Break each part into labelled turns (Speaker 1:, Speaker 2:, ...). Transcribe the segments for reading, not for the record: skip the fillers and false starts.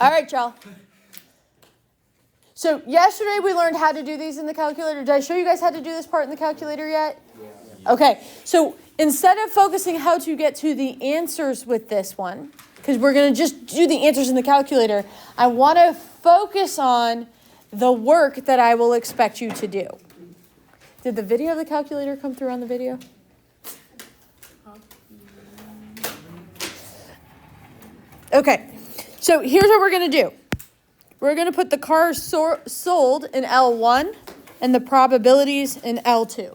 Speaker 1: All right, y'all. So yesterday we learned how to do these in the calculator. Did I show you guys how to do this part in the calculator yet? Yeah. Okay, so instead of focusing how to get to the answers with this one, because we're going to just do the answers in the calculator, I want to focus on the work that I will expect you to do. Did the video of the calculator come through on the video? Okay, so here's what we're going to do. We're going to put the cars sold in L1 and the probabilities in L2.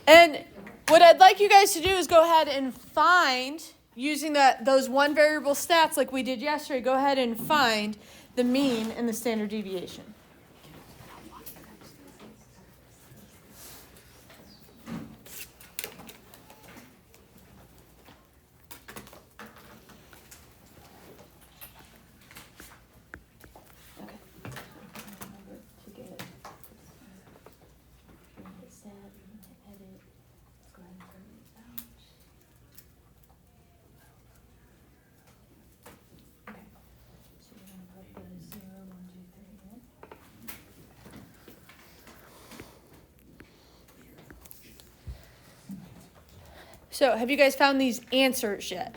Speaker 1: And what I'd like you guys to do is go ahead and find, using those one variable stats like we did yesterday, go ahead and find the mean and the standard deviation. So have you guys found these answers yet?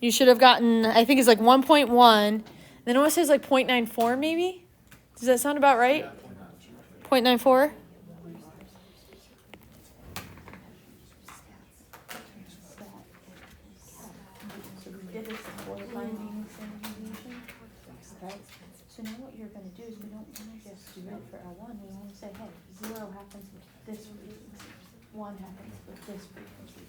Speaker 1: You should have gotten, I think it's like 1.1. Then it almost says like 0.94 maybe? Does that sound about right? 0.94?
Speaker 2: So now what you're going to do is we don't want to just do it for L1. We want to say, hey, 0 happens with this frequency. 1 happens with this frequency.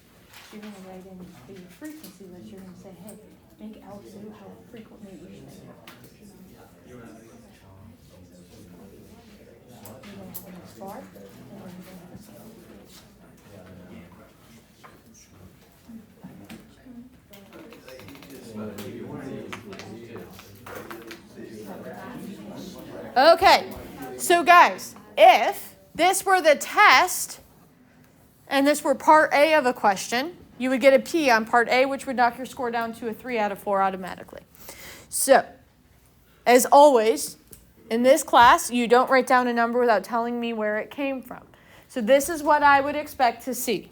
Speaker 2: So you're going to write in the frequency list. You're going to say, hey, make L2 how frequently each thing happens. You're going to have a next bar, and then you're going to have a cycle.
Speaker 1: Okay, so guys, if this were the test and this were part A of a question, you would get a P on part A, which would knock your score down to a 3 out of 4 automatically. So, as always, in this class, you don't write down a number without telling me where it came from. So this is what I would expect to see.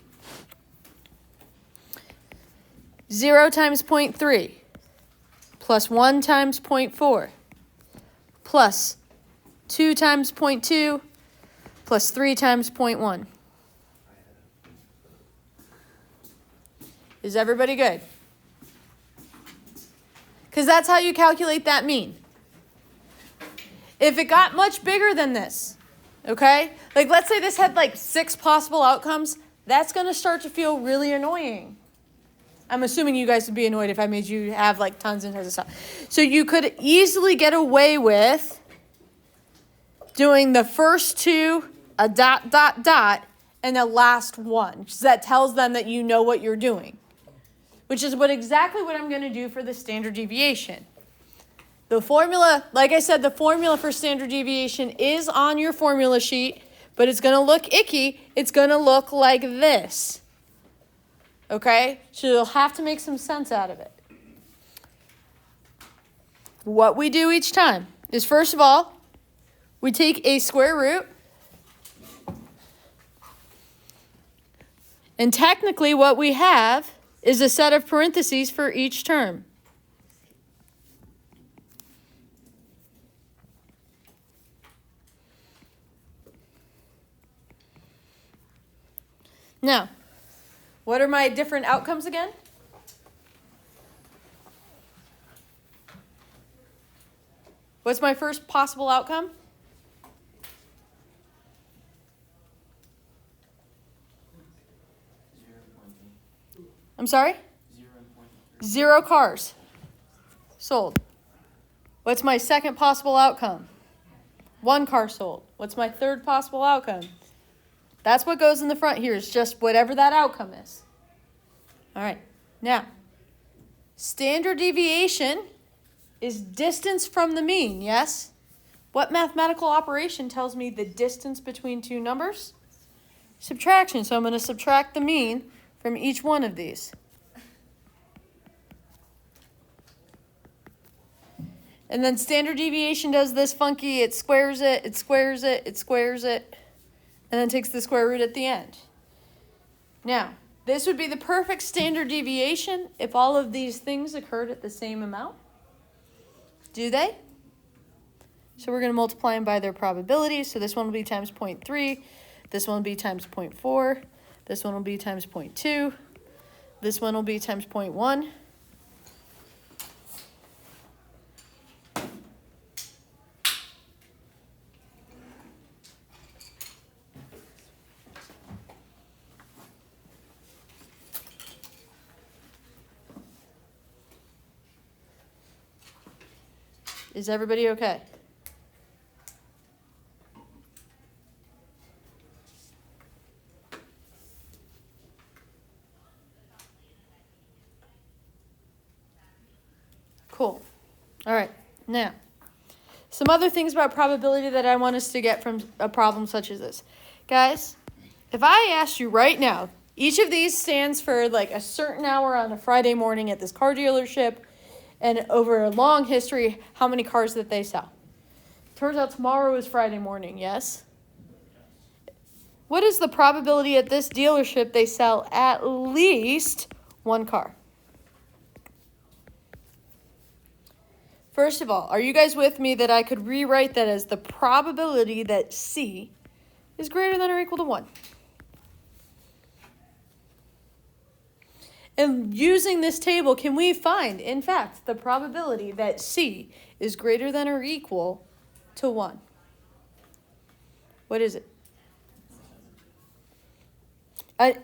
Speaker 1: 0 times 0.3 plus 1 times 0.4 plus 2 times 0.2 plus 3 times 0.1. Is everybody good? Because that's how you calculate that mean. If it got much bigger than this, okay? Like let's say this had like 6 possible outcomes, that's going to start to feel really annoying. I'm assuming you guys would be annoyed if I made you have like tons and tons of stuff. So you could easily get away with doing the first 2, a dot, dot, dot, and the last 1. So that tells them that you know what you're doing. Which is exactly what I'm going to do for the standard deviation. The formula, like I said, the formula for standard deviation is on your formula sheet, but it's going to look icky. It's going to look like this. Okay? So you'll have to make some sense out of it. What we do each time is, first of all, we take a square root. And technically what we have is a set of parentheses for each term. Now, what are my different outcomes again? What's my first possible outcome? I'm sorry? 0 cars sold. What's my second possible outcome? 1 car sold. What's my third possible outcome? That's what goes in the front here. It's just whatever that outcome is. All right. Now, standard deviation is distance from the mean, yes? What mathematical operation tells me the distance between two numbers? Subtraction. So I'm going to subtract the mean from each one of these. And then standard deviation does this funky, it squares it, it squares it, it squares it, and then takes the square root at the end. Now, this would be the perfect standard deviation if all of these things occurred at the same amount. Do they? So we're going to multiply them by their probability. So this one will be times 0.3. This one will be times 0.4. This one will be times 0.2. This one will be times 0.1. Is everybody okay? Cool. All right. Now, some other things about probability that I want us to get from a problem such as this. Guys, if I asked you right now, each of these stands for like a certain hour on a Friday morning at this car dealership, and over a long history, how many cars that they sell. Turns out tomorrow is Friday morning, yes? What is the probability at this dealership they sell at least one car? First of all, are you guys with me that I could rewrite that as the probability that C is greater than or equal to 1? And using this table, can we find, in fact, the probability that C is greater than or equal to 1? What is it? I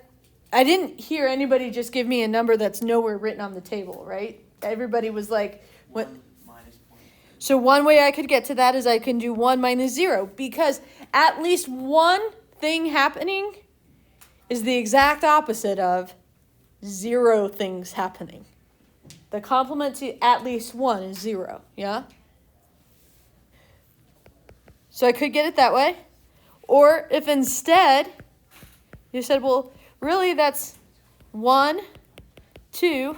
Speaker 1: didn't hear anybody just give me a number that's nowhere written on the table, right? Everybody was like, what?
Speaker 3: 1 minus 0.3.
Speaker 1: So one way I could get to that is I can do 1 minus 0, because at least one thing happening is the exact opposite of 0 things happening. The complement to at least 1 is 0, yeah? So I could get it that way. Or if instead you said, well, really that's 1, 2,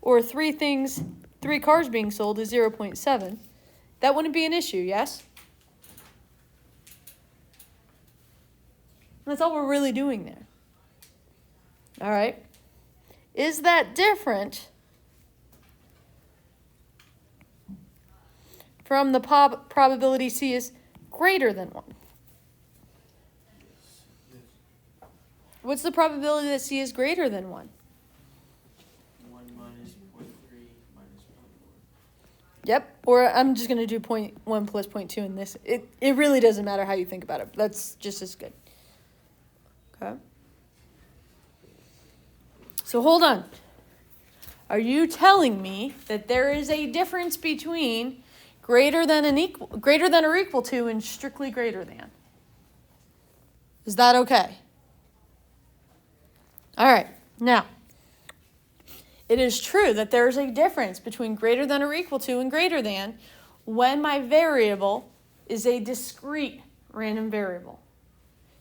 Speaker 1: or 3 things, 3 cars being sold is 0.7, that wouldn't be an issue, yes? That's all we're really doing there. All right. Is that different from the probability C is greater than 1? What's the probability that C is greater than 1?
Speaker 3: 1 minus 0.3 minus 0.4.
Speaker 1: Yep. Or I'm just going to do 0.1 plus 0.2 in this. It really doesn't matter how you think about it. That's just as good. Okay. So hold on. Are you telling me that there is a difference between greater than or equal to and strictly greater than? Is that okay? All right. Now, it is true that there is a difference between greater than or equal to and greater than when my variable is a discrete random variable.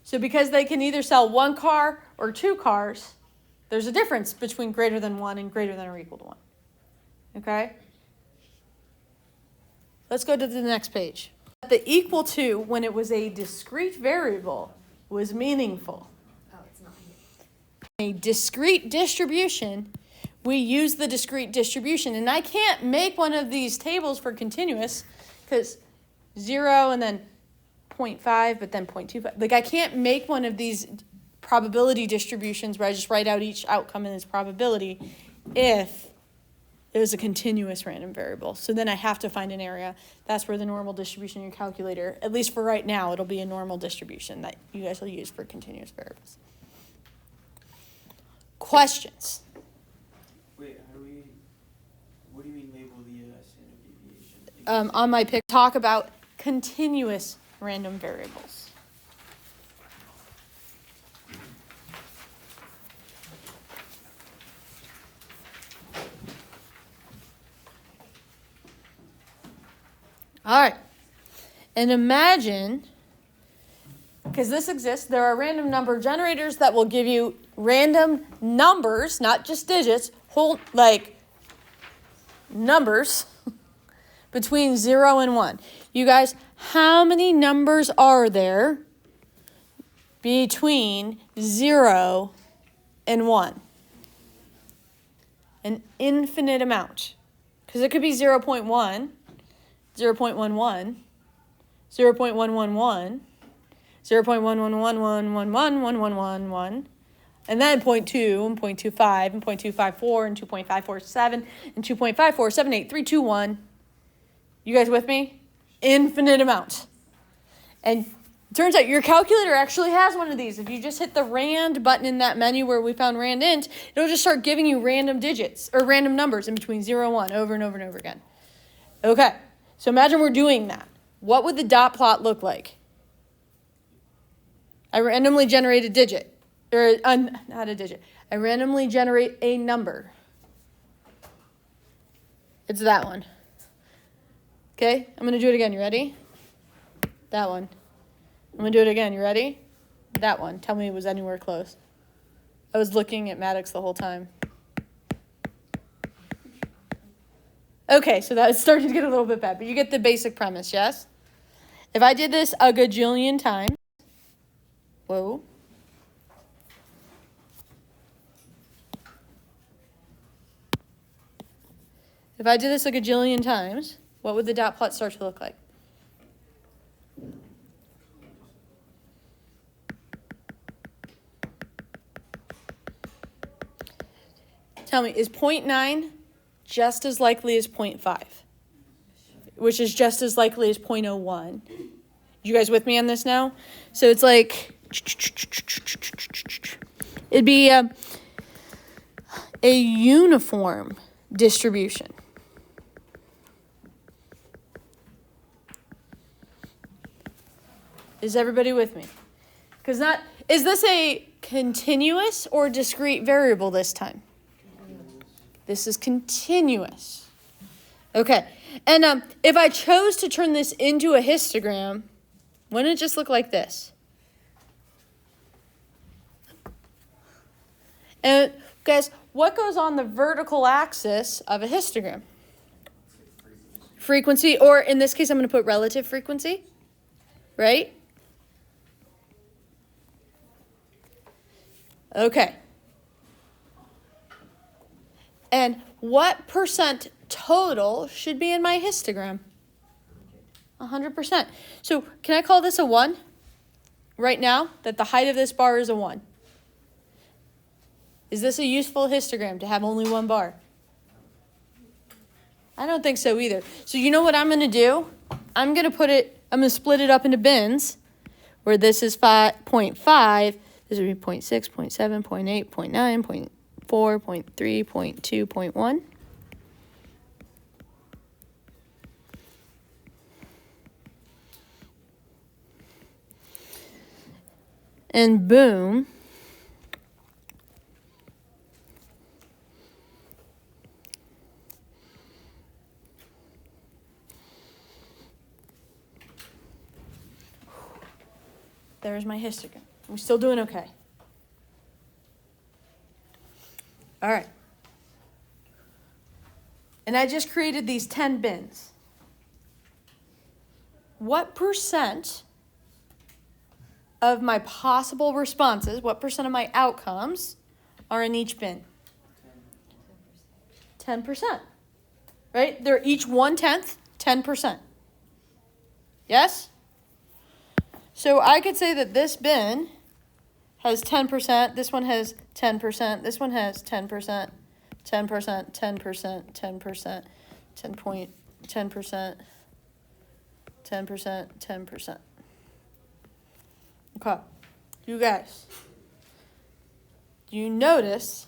Speaker 1: So because they can either sell 1 car or 2 cars, there's a difference between greater than 1 and greater than or equal to 1. Okay? Let's go to the next page. The equal to, when it was a discrete variable, was meaningful.
Speaker 2: Oh, it's not here.
Speaker 1: A discrete distribution, we use the discrete distribution. And I can't make one of these tables for continuous because 0 and then 0.5, but then 0.25. Like I can't make one of these probability distributions where I just write out each outcome in its probability if it was a continuous random variable. So then I have to find an area. That's where the normal distribution in your calculator, at least for right now, it'll be a normal distribution that you guys will use for continuous variables. Questions?
Speaker 3: Wait, what do you mean label the standard deviation?
Speaker 1: On my pick, talk about continuous random variables. All right. And imagine, because this exists, there are random number generators that will give you random numbers, not just digits, whole, like numbers between 0 and 1. You guys, how many numbers are there between 0 and 1? An infinite amount. Because it could be 0.1, 0.11, 0.111, 0.111111111, and then 0.2 and 0.25 and 0.254 and 2.547 and 2.5478321. You guys with me? Infinite amount. And it turns out your calculator actually has one of these. If you just hit the rand button in that menu where we found rand int, it'll just start giving you random digits or random numbers in between 0 and 1 over and over and over again. Okay, so imagine we're doing that. What would the dot plot look like? I randomly generate a digit. Or not a digit. I randomly generate a number. It's that one. Okay, I'm going to do it again. You ready? That one. I'm going to do it again. You ready? That one. Tell me it was anywhere close. I was looking at Maddox the whole time. Okay, so that is starting to get a little bit bad, but you get the basic premise, yes? If I did this a gajillion times, whoa. If I did this a gajillion times, what would the dot plot start to look like? Tell me, is 0.9 just as likely as 0.5? Which is just as likely as 0.01. You guys with me on this now? So it's like, it'd be a uniform distribution. Is everybody with me? Because is this a continuous or discrete variable this time? This is continuous. Okay, and if I chose to turn this into a histogram, wouldn't it just look like this? And guys, what goes on the vertical axis of a histogram? Frequency, or in this case, I'm going to put relative frequency, right? Okay. And what percent total should be in my histogram? 100%. So can I call this a 1? Right now, that the height of this bar is a 1. Is this a useful histogram to have only one bar? I don't think so either. So you know what I'm going to do? I'm going to split it up into bins, where this is 0.5, this would be 0.6, 0.7, 0.8, 0.9, 0.4, 0.3, 0.2, 0.1. And boom. There's my histogram. We're still doing okay. All right. And I just created these 10 bins. What percent of my possible responses, what percent of my outcomes are in each bin? 10%. Right? They're each 1/10, 10%. Yes? So I could say that this bin has 10%, this one has 10%, this one has 10%, 10%, 10%, 10%, 10%, 10%, 10%. Okay, you guys, do you notice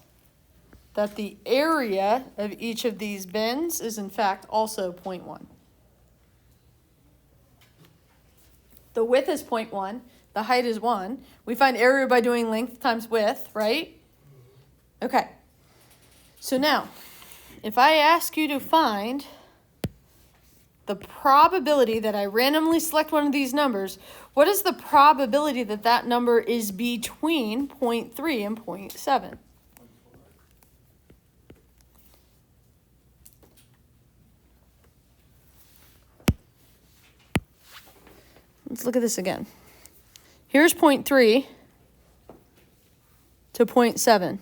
Speaker 1: that the area of each of these bins is in fact also 0.1? The width is 0.1, the height is 1. We find area by doing length times width, right? Okay, so now, if I ask you to find the probability that I randomly select one of these numbers, what is the probability that that number is between 0.3 and 0.7? Let's look at this again. Here's 0.3 to 0.7.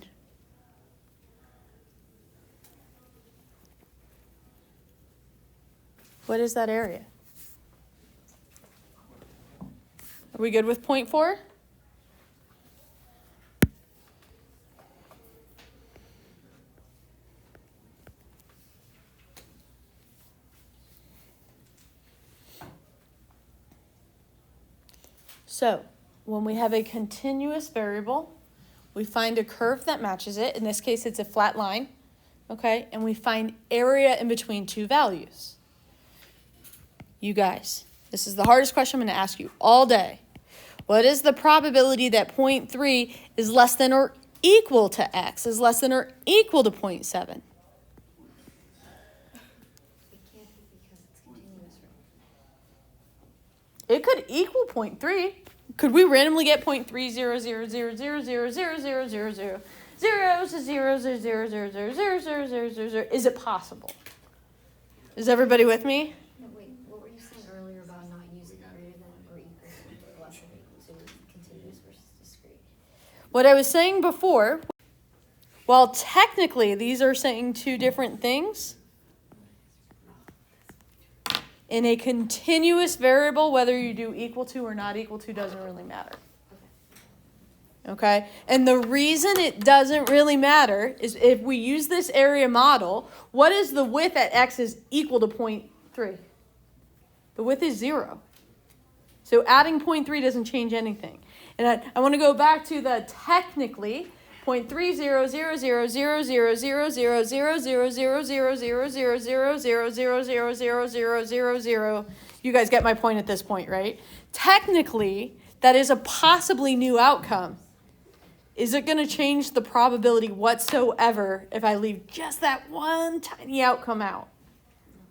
Speaker 1: What is that area? Are we good with 0.4? So, when we have a continuous variable, we find a curve that matches it. In this case, it's a flat line, okay? And we find area in between two values. You guys, this is the hardest question I'm going to ask you all day. What is the probability that 0.3 is less than or equal to x, is less than or equal to 0.7?
Speaker 2: It can't be because it's continuous, right?
Speaker 1: It could equal 0.3. Could we randomly get 0.3000000000000 0 Is it possible? Is everybody with me?
Speaker 4: No, wait, what were you saying earlier about not using greater than or equal to, less than or equal to, continuous versus discrete?
Speaker 1: What I was saying before, while technically these are saying two different things, in a continuous variable, whether you do equal to or not equal to doesn't really matter. Okay? And the reason it doesn't really matter is if we use this area model, what is the width at x is equal to 0.3? The width is 0. So adding 0.3 doesn't change anything. And I want to go back to the technically 0.3000000000000000000000000000000000000000000000000000000000000000000000000000000000000000000000000000000000000000000000000000000000000000000000000000000000000000000000000000000000000000000000000000000000000000000000000000000000000000000000000000000000000000000000000000000000000000000000000000000000000000000000000000000000000000000000000000000000000000000000000000000000000000000000000000000000000000000000000000000000000000000000000000000000000000000000000000000000000000000000000000000000000000000000000000000000000000000000000000000000000000000000000000000000000000000000000000000000000000000000000000000000000000000000000000000000000000000 outcome, is it going to change the probability whatsoever if I leave just that one tiny outcome out?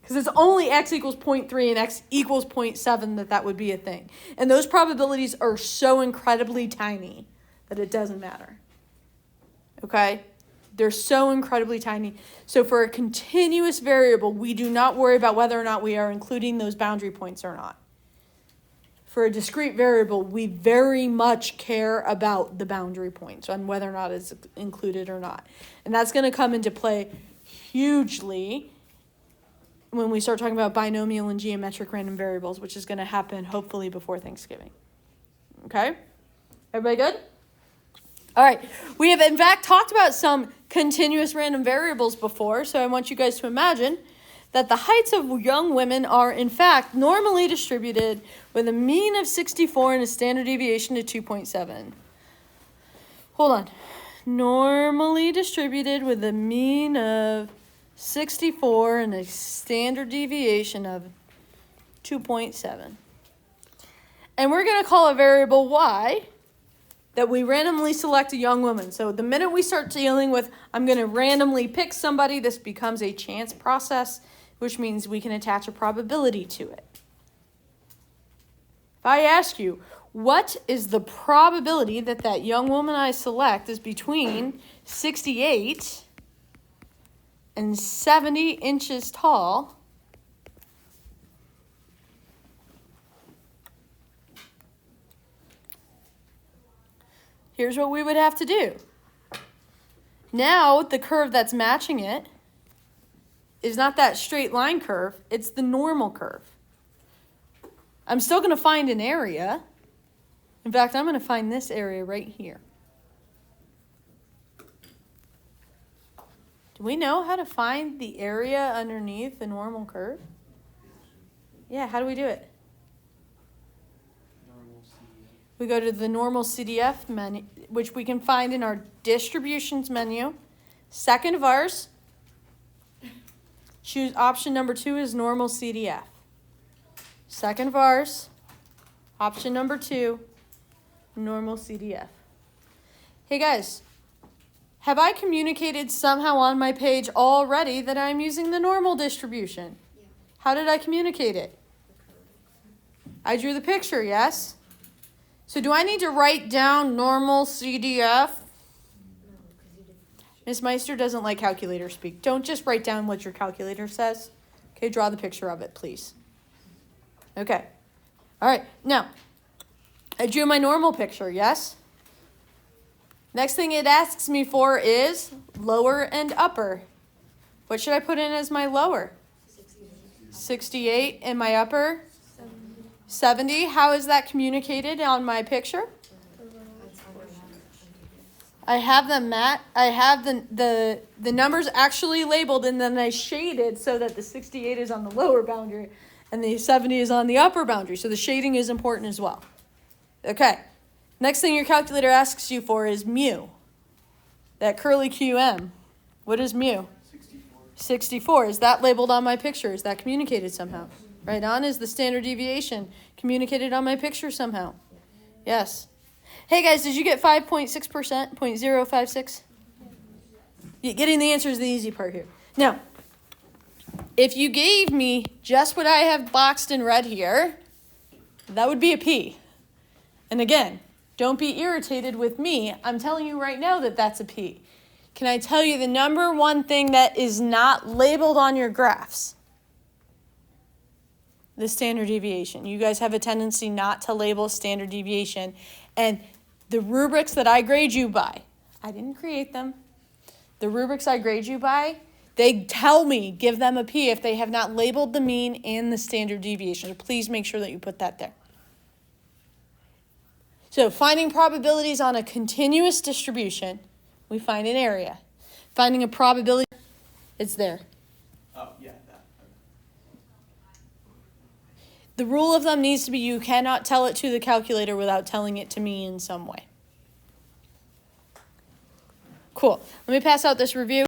Speaker 1: Because it's only x equals 0.3 and x equals 0.7 that would be a thing. And those probabilities are so incredibly tiny that it doesn't matter. Okay? They're so incredibly tiny. So for a continuous variable, we do not worry about whether or not we are including those boundary points or not. For a discrete variable, we very much care about the boundary points and whether or not it's included or not. And that's going to come into play hugely when we start talking about binomial and geometric random variables, which is going to happen hopefully before Thanksgiving. Okay? Everybody good? All right. We have, in fact, talked about some continuous random variables before, so I want you guys to imagine that the heights of young women are, in fact, normally distributed with a mean of 64 and a standard deviation of 2.7. Hold on. Normally distributed with a mean of 64 and a standard deviation of 2.7. And we're going to call a variable y that we randomly select a young woman. So the minute we start dealing with, I'm going to randomly pick somebody, this becomes a chance process, which means we can attach a probability to it. If I ask you, what is the probability that that young woman I select is between 68 and 70 inches tall? Here's what we would have to do. Now, the curve that's matching it is not that straight line curve, it's the normal curve. I'm still going to find an area. In fact, I'm going to find this area right here. Do we know how to find the area underneath the normal curve? Yeah, how do we do it? We go to the normal CDF menu, which we can find in our distributions menu. Second of ours, choose option number 2 is normal CDF. Second of ours, option number 2, normal CDF. Hey guys, have I communicated somehow on my page already that I'm using the normal distribution? How did I communicate it? I drew the picture, yes? So do I need to write down normal CDF? Ms. Meister doesn't like calculator speak. Don't just write down what your calculator says. Okay, draw the picture of it, please. Okay. All right, now, I drew my normal picture, yes? Next thing it asks me for is lower and upper. What should I put in as my lower? 68 and my upper? 70. How is that communicated on my picture? I have them I have the numbers actually labeled, and then I shaded so that the 68 is on the lower boundary and the 70 is on the upper boundary. So the shading is important as well. Okay. Next thing your calculator asks you for is mu. That curly QM. What is mu?
Speaker 3: 64.
Speaker 1: 64. Is that labeled on my picture? Is that communicated somehow? Right on is the standard deviation communicated on my picture somehow? Yes. Hey guys, did you get 5.6%? 0.056? Getting the answer is the easy part here. Now, if you gave me just what I have boxed in red here, that would be a P. And again, don't be irritated with me. I'm telling you right now that that's a P. Can I tell you the number one thing that is not labeled on your graphs? The standard deviation. You guys have a tendency not to label standard deviation. And the rubrics that I grade you by, I didn't create them. The rubrics I grade you by, they tell me, give them a P if they have not labeled the mean and the standard deviation. So please make sure that you put that there. So finding probabilities on a continuous distribution, we find an area. Finding a probability, it's there.
Speaker 3: Oh, yeah, that. Okay.
Speaker 1: The rule of thumb needs to be you cannot tell it to the calculator without telling it to me in some way. Cool. Let me pass out this review.